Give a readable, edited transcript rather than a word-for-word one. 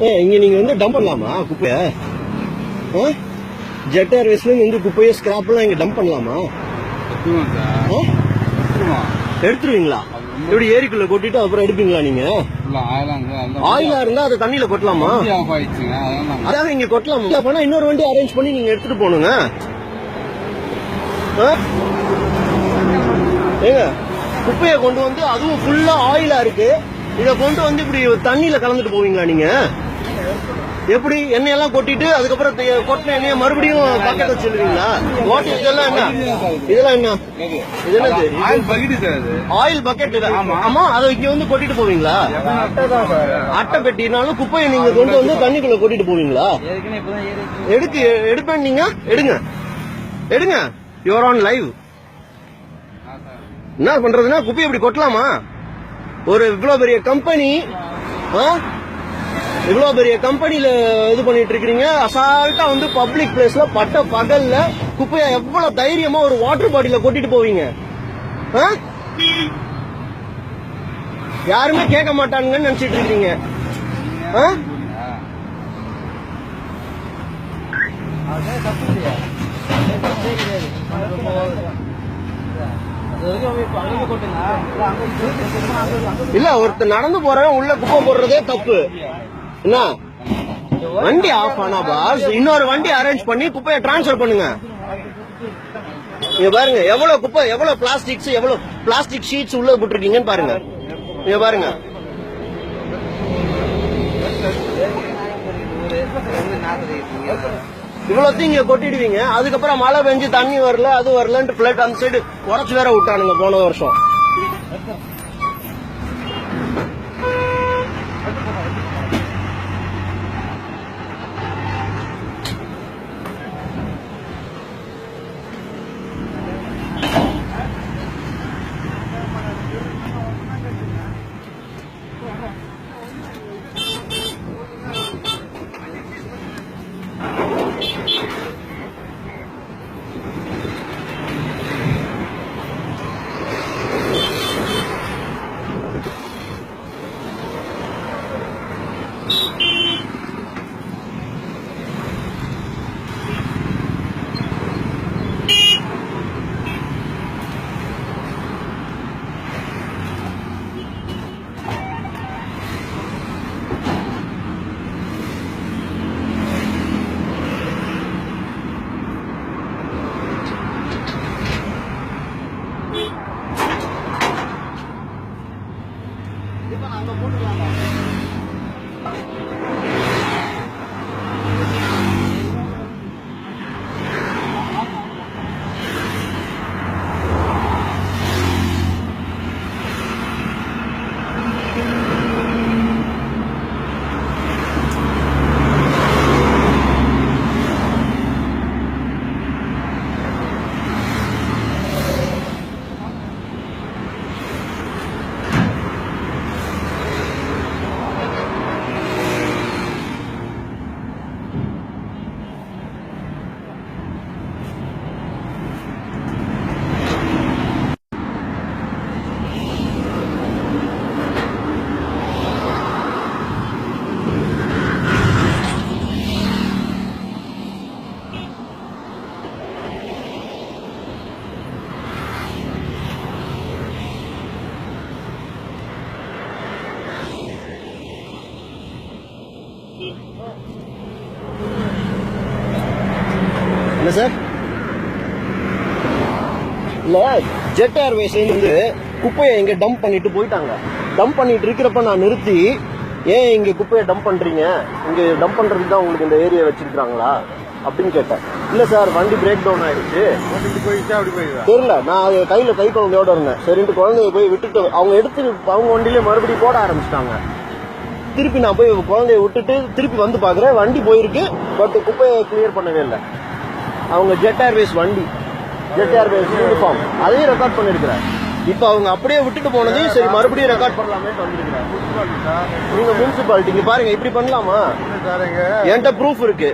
இங்க நீங்க வந்து டம்ப் பண்ணலாமா குப்பைய? ஜெட் ஏர்வேஸ்ல இருந்து குப்பையை ஸ்கிராப் எல்லாம் இங்க டம்ப் பண்ணலாமா? எடுத்துருவீங்களா? எப்படி ஏரிக்குள்ள கொட்டிட்டு அப்புறம் எடுப்பீங்களா நீங்க? ஆயிலா இருந்தா அதை தண்ணியில கொட்டலாமா? அதாவது இங்க கொட்டலாமா? பண்ணா இன்னொரு வண்டி அரேஞ்ச் பண்ணி நீங்க எடுத்துட்டு போனுங்க. ஏங்க குப்பையை கொண்டு வந்து அதுவும் ஃபுல்லா ஆயிலா இருக்கு, இத கொண்டு வந்து இப்படி தண்ணியில கலந்துட்டு போவீங்களா நீங்க? எப்படி எண்ணெயெல்லாம் கொட்டிட்டு அதுக்கப்புறம் கொட்டின எண்ணெய மறுபடியும் பக்கெட் வச்சிருக்கீங்களா? இதெல்லாம் என்ன? இதெல்லாம் என்ன? இது என்னது? Oil bucket. ஆமா, அதை இங்க வந்து கொட்டிட்டு போவீங்களா? அட்டை பெட்டினாலும் குப்பையை நீங்க கொண்டு வந்து தண்ணிக்குள்ள கொட்டிட்டு போவீங்களா? எடுப்பேன் நீங்க எடுங்க. You're on live. என்ன பண்றதுன்னா குப்பையை இப்படி கொட்டலாமா? ஒரு இவ்வளவு பெரிய கம்பெனி, இவ்வளவு பெரிய கம்பெனில இது பண்ணிட்டு இருக்கீங்க, அசால்ட்டா வந்து பப்ளிக் பிளேஸ்ல பட்ட பகல்ல குப்பைய எவ்வளவு தைரியமா ஒரு வாட்டர் பாட்டில கொட்டிட்டு போவீங்க? யாருமே கேட்க மாட்டாங்கன்னு நினைச்சிட்டு இருக்கீங்க. இல்ல, ஒருத்தர் நடந்து போறவன் உள்ள குப்பை போடுறதே தப்பு. என்ன வண்டி ஆஃப் ஆனா பாஸ் இன்னொரு வண்டி அரேஞ்ச் பண்ணி குப்பையை டிரான்ஸ்பர் பண்ணுங்க. இங்க பாருங்க எவ்வளவு குப்பை, எவ்வளவு பிளாஸ்டிக்ஸ், எவ்வளவு பிளாஸ்டிக் ஷீட்ஸ் உள்ள போட்டிருக்கீங்கன்னு பாருங்க. இங்க பாருங்க. இவ்வளோத்தையும் இங்க கொட்டிடுவீங்க. அதுக்கப்புறம் மழை பெஞ்சு தண்ணி வரல, அது வரலன்ட்டு பிளேட் அந்த சைடு குறைச்சு வேற விட்டானுங்க போன வருஷம். என்ன சார்? இல்ல, ஜெட் ஏர்வேஸ் வந்து குப்பையை இங்க டம்ப் பண்ணிட்டு போயிட்டாங்க. டம்ப் பண்ணிட்டு இருக்கிறப்ப நான் நிறுத்தி, ஏன் இங்க குப்பையை டம்ப் பண்றீங்க, இங்க டம்ப் பண்றதுக்கு தான் உங்களுக்கு இந்த ஏரியா வச்சிருக்காங்களா அப்படின்னு கேட்டேன். இல்ல சார், வண்டி பிரேக் டவுன் ஆயிடுச்சு தெரியல, நான் கையில கை குழந்தையோட இருந்தேன். சரின்ட்டு குழந்தைய போய் விட்டுட்டு அவங்க எடுத்து அவங்க வண்டியில மறுபடியும் போட ஆரம்பிச்சிட்டாங்க. திருப்பி நான் போய் குழந்தைய விட்டுட்டு திருப்பி வந்து பாக்குறேன், வண்டி போயிருக்கு, பட் குப்பையை கிளியர் பண்ணவே இல்லை. அவங்க ஜெட் ஏர்வேஸ் வண்டி, ஜெட் ஏர்வேஸ் யூனிஃபார்ம், அதையும் ரெக்கார்ட் பண்ணிருக்கிறேன். இப்ப அவங்க அப்படியே விட்டுட்டு போனதையும் சரி மறுபடியும் ரெக்கார்ட் பண்ணலாமே வந்திருக்கிறேன். நீங்க முனிசிபாலிட்டி பாருங்க, இப்படி பண்ணலாமா? என்கிட்ட ப்ரூஃப் இருக்கு.